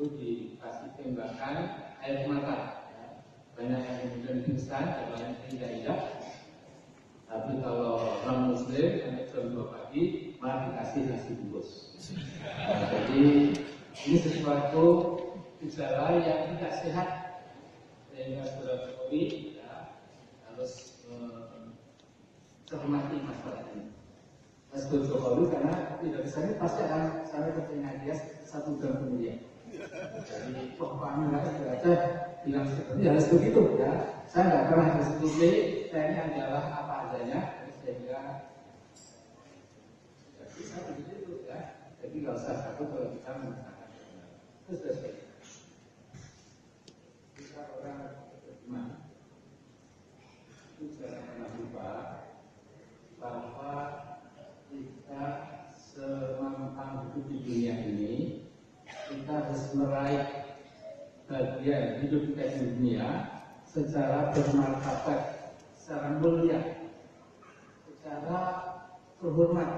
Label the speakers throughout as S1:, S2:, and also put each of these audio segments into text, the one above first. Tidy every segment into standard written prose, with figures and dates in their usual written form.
S1: itu dikasih tembakan air mata. Ya. Banyak yang kemudian pingsan, yang lain tidak. Tapi kalau orang Muslim sampai jam 2 pagi malah dikasih nasi bungkus. Nah, jadi ini sesuatu gejala yang tidak sehat, sehingga saudara Jokowi ya, harus cermati masalah ini. Saudara Jokowi karena tidak bisa ini pasti akan sampai ke dia 1 jam kemudian. Jadi Pak Amin Rais bilang seperti harus begitu ya. Saya nggak pernah diskusi, saya ini adalah apa adanya, sehingga tidak bisa begitu ya. Jadi nggak usah takut kalau kita mengatakan itu selesai. Kita orang beriman itu jangan pernah lupa bahwa kita semampu hidup di dunia ini, kita harus meraih bagian hidup kita di dunia secara bermartabat, secara mulia, secara terhormat.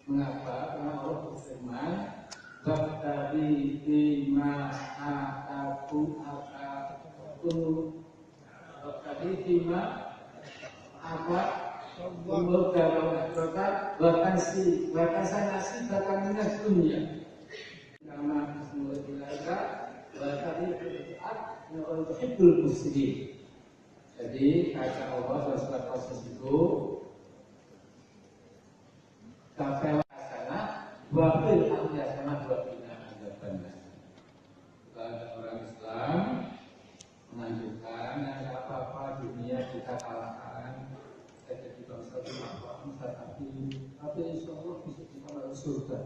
S1: Mengapa? Karena Allah berfirman, "Wabtaghi fima ataku wabtaghi fima umur dalam akhirat bahkan sanasi bahkan minat dunia." Nama semua ilaika bahkan berdoa untuk hibul muslimin. Jadi kata Allah dalam surat Al-Qasas itu, kafelah sana wafil al-yasana wafilna adabanna. Kalau orang Islam menganjurkan yang apa-apa dunia kita kalahkan, kita jadi bangsa bangsa tapi insya Allah bisa kita masuk surga.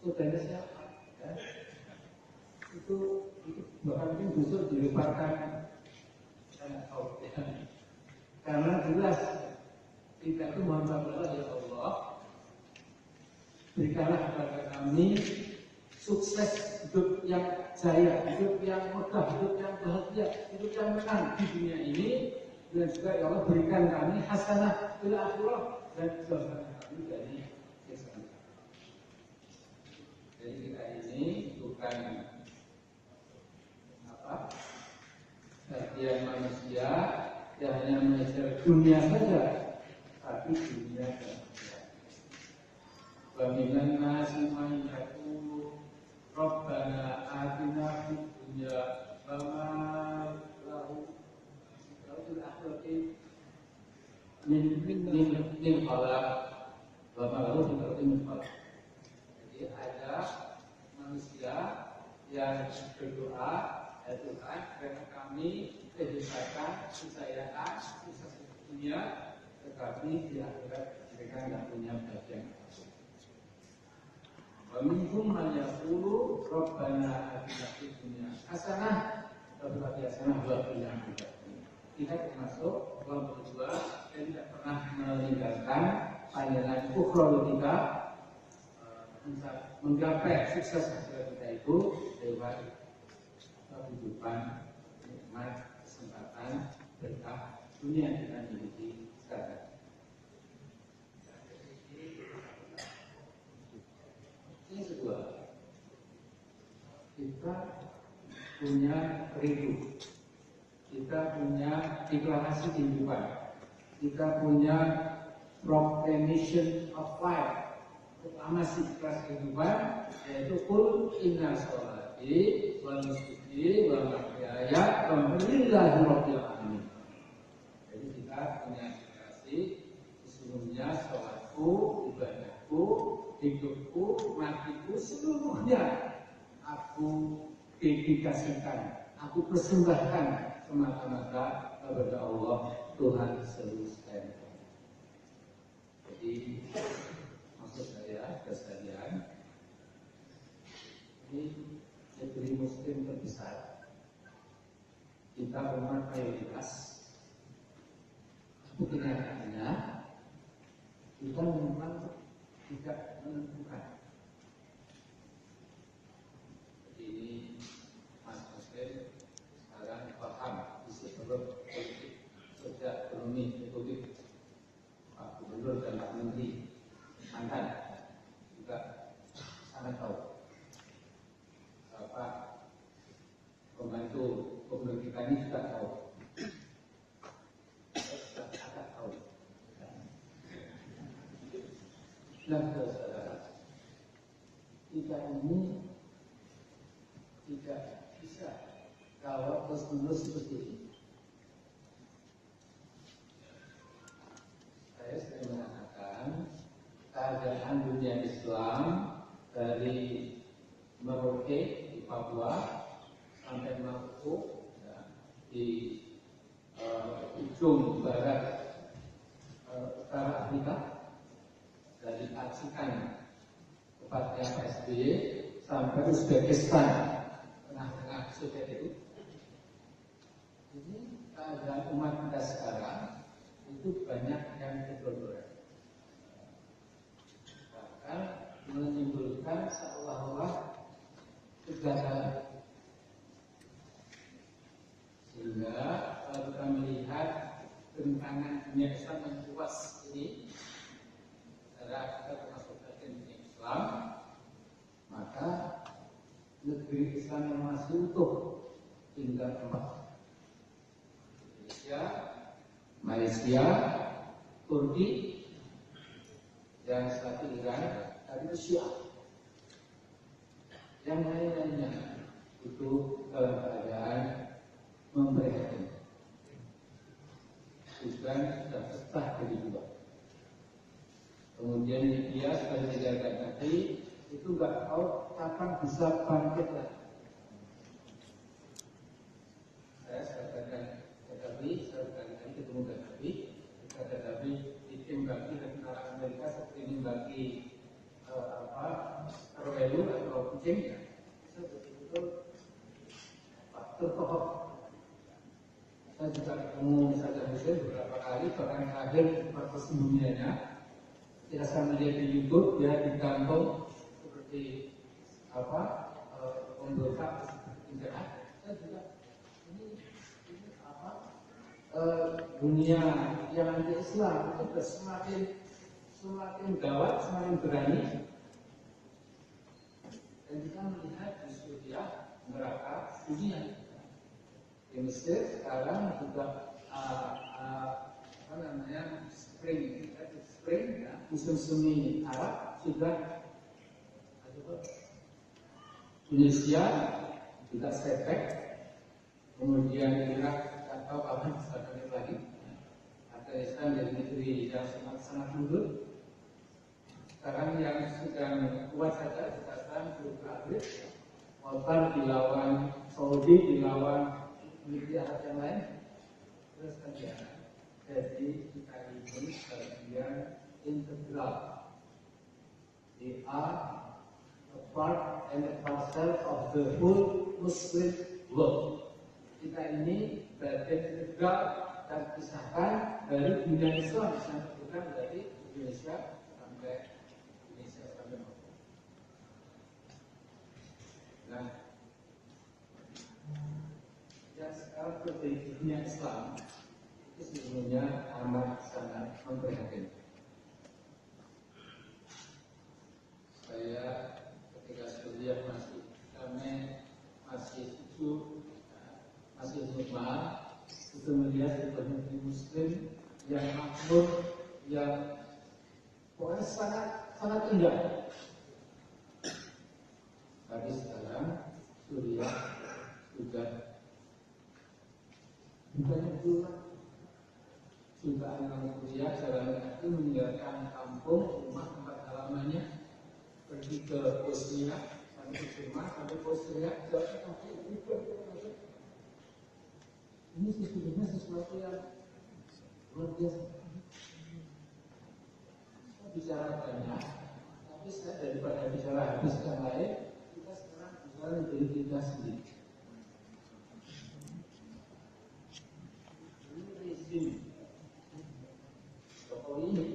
S1: Surganya siapa? Ya. Itu bahkan mungkin justru dilemparkan karena jelas kita itu mohon kepada ya Allah, berikanlah kepada kami sukses hidup yang jaya, hidup yang megah, hidup yang bahagia, hidup yang menang di dunia ini, dan juga ya Allah berikan kami hasanah fil akhirah dan jauhkan kami dari kesesakan. Jadi kita ini bukan bagian manusia yang hanya mengejar dunia saja, tapi dunia dan akhirat. Wa minan nasi man yaqulu rabbana atina fid dunya wa ma lahu fil akhirati min khalaq wa ma lahu fil akhirati min khalaq. Jadi ada manusia yang berdoa, ya Tuhan, karena kami kehidupan, kejayaan, sukses di dunia, tetapi di akhirat mereka tidak punya bagian. Wa minhum man yaqulu rabbana atina fid dunya hasanah wa fil akhirati hasanah wa qina adzabannar. Kita termasuk kelompok kedua yang tidak pernah meninggalkan pandangan ukhrawi kita, menggapai sukses akhirat kita itu lewat kehidupan, nikmat, kesempatan, berkah dunia yang kita miliki sekarang. Yang kedua, kita punya ridho, kita punya deklarasi kehidupan, kita punya proclamation of life, proklamasi deklarasi kehidupan, yaitu kul inna sholati wa nusuki wa mahyaya wa mamati lillahi rabbil alamin. Jadi kita punya deklarasi, sesungguhnya sholatku, ibadahku, hidupku, matiku, seluruhnya aku dedikasikan, aku persembahkan semata-mata kepada Allah Tuhan seluruh sekalian. Jadi maksud saya sekalian, ini negeri Muslim terbesar, kita umat mayoritas, tapi kenyataannya kita memang tidak menentukan. Jadi ini Mas Muslim sekarang paham isi perut politik, sosial, ekonomi, republik, Pak Gubernur dan Pak Menteri mantan juga sangat tahu. kita ini tidak bisa kalau terus-menerus seperti ini. Saya sering mengatakan keadaan dunia Islam dari Merauke di Papua sampai Maluku ya, di ujung barat utara Afrika, dari Pacitan tepatnya PSBY sampai Uzbekistan, tengah-tengah Soviet itu. Ini keadaan umat kita sekarang itu banyak yang kebodohan, bahkan menimbulkan seolah-olah kegagalan. Sehingga kalau kita melihat bentangan dunia Islam yang luas ini, secara kita termasuk bagian dunia Islam, maka negeri Islam yang masih utuh tinggal 4: Indonesia, Malaysia, Turki, yang satu Iran, dan Rusia. Yang lain-lainnya itu dalam keadaan memprihatinkan. Bukan sudah pecah jadi dua. Kemudian Libya sebagai negara tadi itu nggak tahu kapan bisa bangkit lagi. Saya katakan Gaddafi, saya katakan ketemu Gaddafi, Gaddafi ditimbali dari negara Amerika seperti ditimbali Roelu atau kucing, ya. Saya betul-betul tertohok. Saya juga ketemu Saddam Hussein beberapa kali, bahkan terakhir persembunyiannya. Ketika saya melihat di YouTube, dia digantung seperti pemberontak internet. Saya juga ini dunia yang anti Islam itu semakin gawat, semakin berani. Dan kita melihat di Suriah neraka dunia. Di Mesir sekarang juga spring ya, musim semi Arab sudah Tunisia juga setback, kemudian Irak atau kapan bisa bangkit lagi. Afghanistan menjadi negeri yang sangat mundur. Sekarang yang sedang kuat saja sekarang berakhir. Qatar dilawan Saudi, dilawan negeri Arab yang lain, terus terjadi. Jadi kita ini bagian integral. They are a part and a parcel of the whole Muslim world. Kita ini bagian integral dan pisahkan dari dunia Islam, bukan dari Indonesia sampai Papua. Nah, yang sekarang terjadi di dunia Islam itu sebenarnya amat sangat memprihatinkan. Saya ketika kuliah masih normal, itu melihat sebuah negeri Muslim yang makmur, yang pokoknya sangat indah. Tapi sekarang Suriah sudah bukannya pulang, juga anak kuliah jalan kaki meninggalkan kampung, rumah tempat halamannya, pergi ke Bosnia, sampai ke Jerman, sampai Bosnia, jalan kaki ini sesungguhnya sesuatu yang luar biasa. Kita bicara banyak, tapi saya daripada bicara habis yang lain, kita sekarang bicara dari kita sendiri. Ini rezim Jokowi ini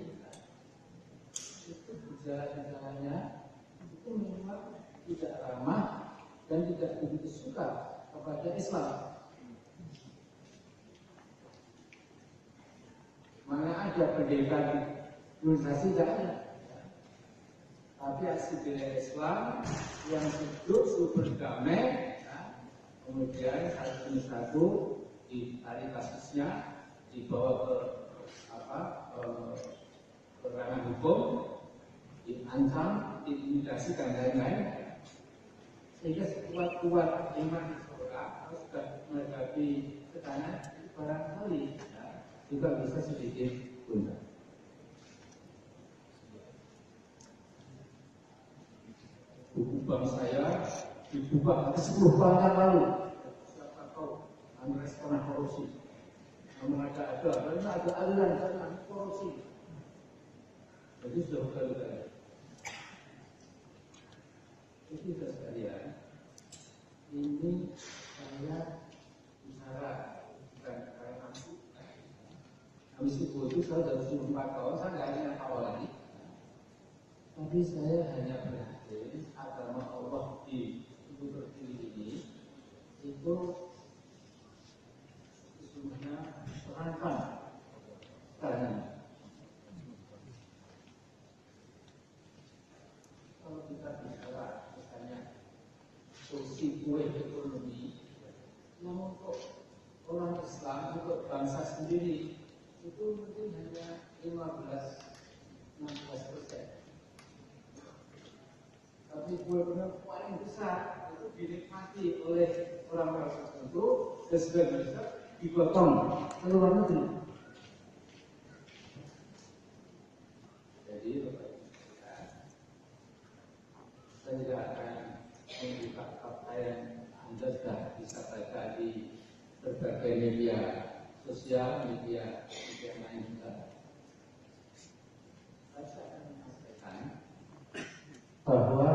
S1: itu bicara-bicaranya itu memang tidak ramah dan tidak begitu suka kepada Islam. Mana ada pendeta organisasi tidak ada, tapi aksi bela Islam yang hidup super damai, ya. Kemudian satu demi satu ditarik kasusnya, dibawa ke ranah hukum, diancam, intimidasi dan lain-lain. Sehingga sekuat-kuat iman seseorang kalau sudah menghadapi tekanan itu barangkali ya, juga bisa sedikit tunda. Buku bank saya dibuka ke 10 tahun yang lalu. Siapa tahu Andres pernah korupsi. Namun ada aliran dana korupsi. Jadi sudah bukan. Jadi sudah sekalian, ini saya bicara bukan karena mampu. Habis itu saya sudah 4 tahun, saya nggak ada yang awal lagi. Tapi saya hanya berhasil agama Allah di tubuh terpilih ini itu sesungguhnya terancam karena kalau kita bicara misalnya solusi kue ekonomi yang untuk orang Islam, untuk bangsa sendiri itu mungkin hanya 15-16%. Tapi kue paling besar itu dinikmati oleh orang-orang tertentu dan sebagian besar dipotong ke luar negeri. Jadi saya tidak akan membuka apa yang Anda sudah bisa baca di berbagai media sosial, media lain juga. Saya akan menyampaikan bahwa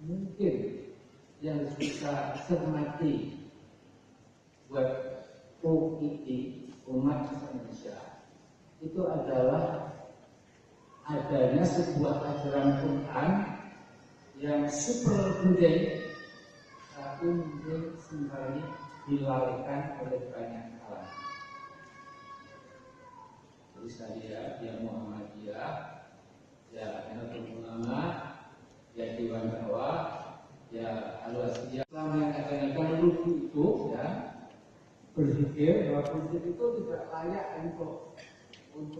S1: mungkin yang bisa cermati buat UIT, umat Indonesia, itu adalah adanya sebuah ajaran Quran yang super penting, tapi mungkin sebenarnya dilalaikan oleh banyak hal. Jadi saya dia Muhammadiyah, ya Nahdlatul Ulama, ya Dewan Dakwah, ya Al-Wasiyah. Selama yang kadang-kadang lucu itu ya berpikir bahwa prinsip itu tidak layak untuk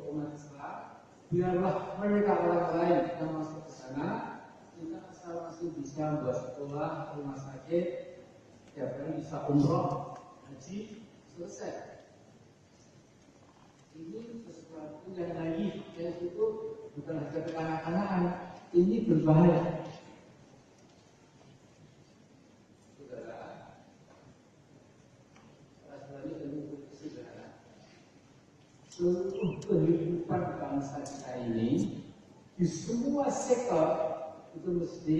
S1: umat Islam. Biarlah mereka orang lain yang masuk ke sana, kita asal masih bisa buat sekolah, rumah sakit, ya kan bisa umroh, haji, selesai. Ini sesuatu yang naif, yang itu bukan hanya kekanak-kanakan, ini berbahaya. Saudara, rasanya ini saudara, seluruh kehidupan bangsa kita ini di semua sektor itu mesti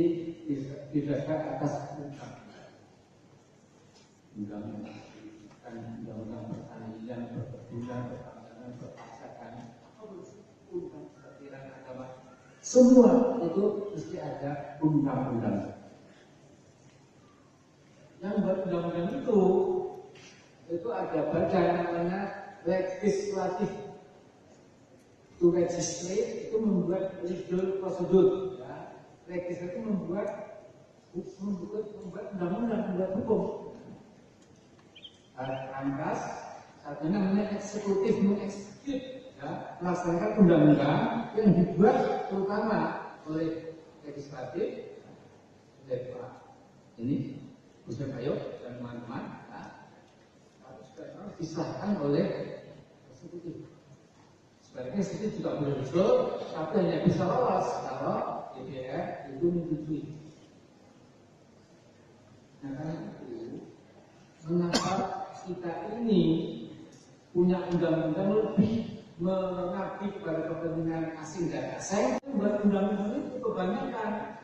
S1: didasarkan atas undang-undang pertanian, perkebunan, pertambangan, perpajakan, peraturan agama, semua itu mesti ada undang-undang. Yang buat undang-undang itu ada badan namanya legislatif. To legislate itu membuat legal prosedur, ya. Legislatif membuat undang-undang, membuat hukum. Lantas, satunya namanya eksekutif, mengeksekut, ya, melaksanakan undang-undang yang dibuat terutama oleh legislatif, DPR. Ini Gus Ayo dan teman-teman, ya, harus disahkan oleh eksekutif. Sebaliknya eksekutif juga boleh betul, tapi hanya bisa lolos kalau DPR itu menyetujui. Nah, karena itu, mengapa kita ini punya undang-undang lebih mengabdi kepada kepentingan asing dan asing? Buat undang-undang itu kebanyakan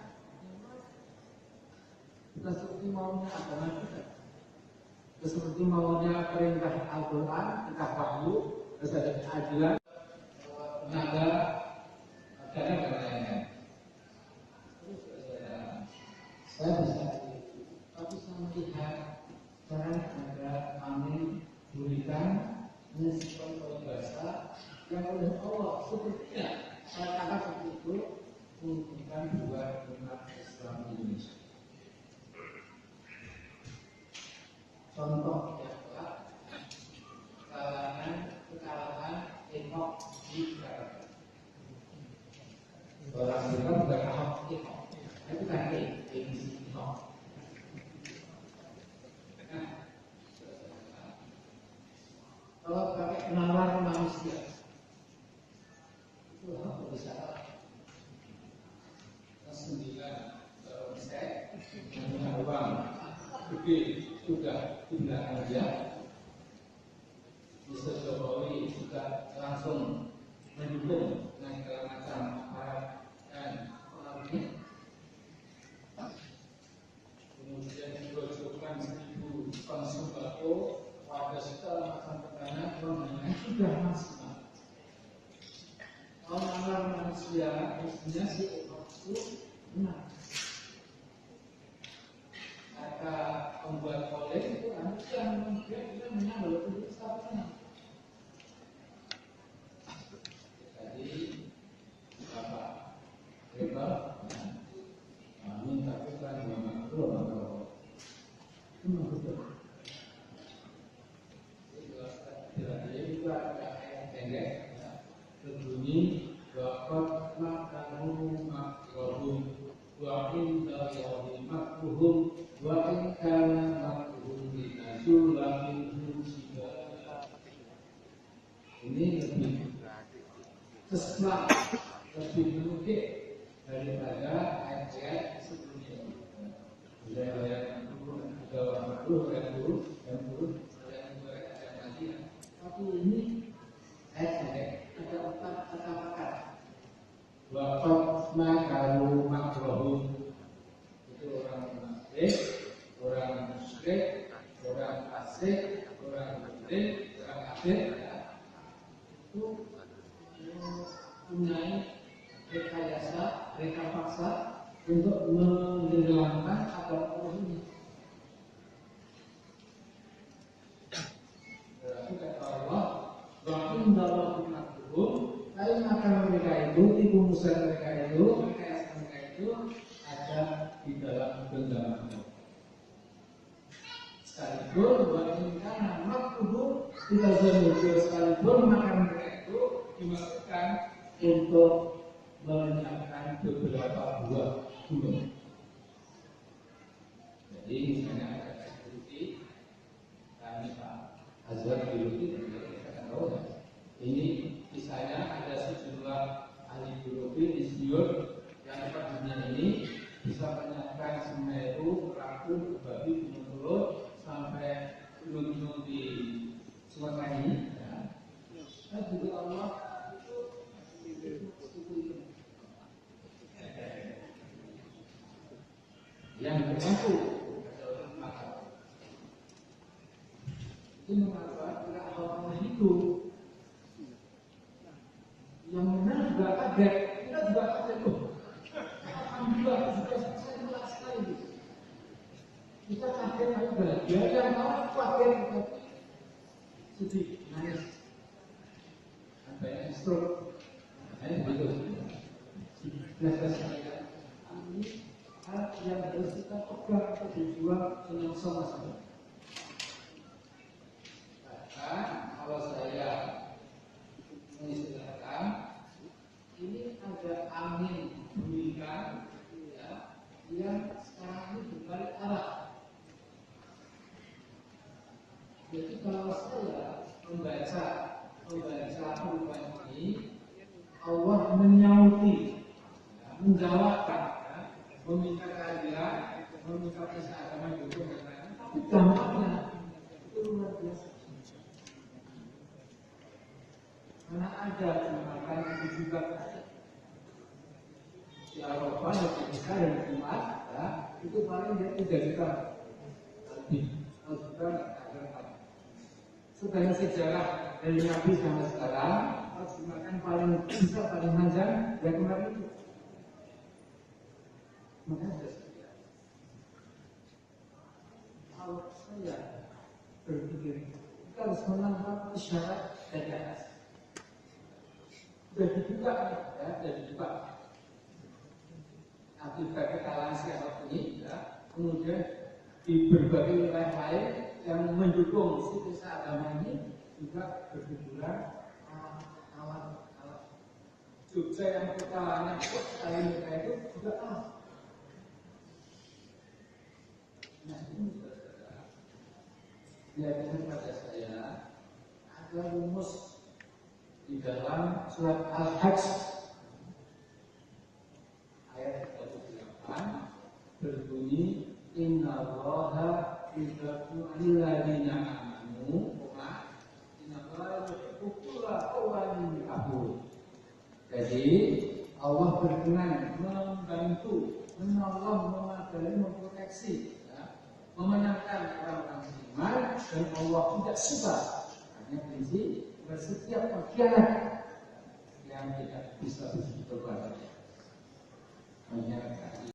S1: bukan seperti maunya agama kita, seperti maunya perintah Al-Quran, perintah wahyu, terus ada keadilan, tenaga, dana dan lain-lain. Saya bisa, tapi saya melihat cara ada kami berikan menyelesaikan bahasa yang oleh Allah sepertinya saya katakan seperti itu menguntungkan buat umat Islam Indonesia. Contoh adalah kekalahan Ahok di Jakarta. Orang bilang bukan Ahok gerbang gede sudah di belakang dia. Mr. Jokowi juga langsung mendukung dengan segala macam aparat dan pengaruhnya. Kemudian digojokan 1.000 ton sembako pada segala macam petani dengan sudah maksimal. Orang manusia mestinya si itu benar. Kata pembuat oleh itu yang dia menyambut itu sahabatnya. Jadi Bapak Rebel minta kita mengatur atau mengatur. Jadi itu ada ayat pendek berbunyi waqad makaru makruhum wa inda yawmi makruhum wa in kana makruhum dinazul lakinhum sibah. Ini lebih sesma, lebih menukik daripada ayat-ayat sebelumnya. Ayat makruh dan buruk tapi ini ayat ada empat kata-kata. Waqad makaru makruhum itu orang munafik, orang musyrik, orang fasik, orang musyrik, orang kafir itu punya rekayasa, rekapaksa untuk menenggelamkan agama Allah ini. Berarti kata Allah, bahwa dalam makhluk, lalu akan mereka itu, tipu musnah mereka itu, rekayasa mereka itu ada di dalam genggaman. Sekalipun bahkan makhluk tidak muncul sekalipun maka mereka itu dimasukkan untuk menyiapkan beberapa buah gunung. Jadi misalnya ada security, kami Pak Azhar biologi, ini misalnya ada sejumlah ahli biologi insinyur yang dapat dunia ini bisa menyiapkan Semeru, Merapi, Babi, Gunung Turut sampai gunung-gunung di Sumatera ini. Dan juga Allah yang berlaku itu mengapa tidak orang itu yang benar juga kaget, kita juga kaget loh. Alhamdulillah sudah selesai jelas sekali. Kita kaget tapi bahagia, yang orang kaget tapi sedih, nangis. Banyak stroke, begitu. Ini hal yang harus kita pegang atau dijual dengan sama-sama. Bahkan kalau saya mengistilahkan, ini ada angin berikan, ya, yang sekarang ini berbalik arah. Jadi kalau saya membaca perubahan ini, Allah menyauti, ya, menjawabkan, ya, meminta keadilan, meminta kesadaran hukum dan lain-lain. Tapi dampaknya itu luar biasa. Karena ada jumatan itu juga di Eropa, di Amerika dan di Jumat, ya, itu paling dia 3 juta lebih, 1 juta nggak. Sebagai sejarah dari Nabi sampai sekarang, jumatan paling bisa paling panjang ya kemarin itu. Makanya saya sejarah. Kalau saya berpikir kita harus menangkap isyarat dari atas. Sudah dibuka, ya, sudah dibuka. Akibat kekalahan siapa ini, ya, kemudian di berbagai wilayah lain yang mendukung situs agama ini juga berguguran alat Jogja yang kekalahannya sekali mereka itu juga kalah. Nah ini saudara, lihatkan pada saya ada rumus di dalam surat Al-Hajj ayat 38 berbunyi innallaha yuhibbu alladziina aamanu wa innallaha yuhibbu kulla awwabin kafur. Jadi Allah berkenan membantu, menolong, memadai, memproteksi, ya, memenangkan orang-orang beriman, dan Allah tidak suka hanya prinsip setiap pengkhianat yang tidak bisa berbuat.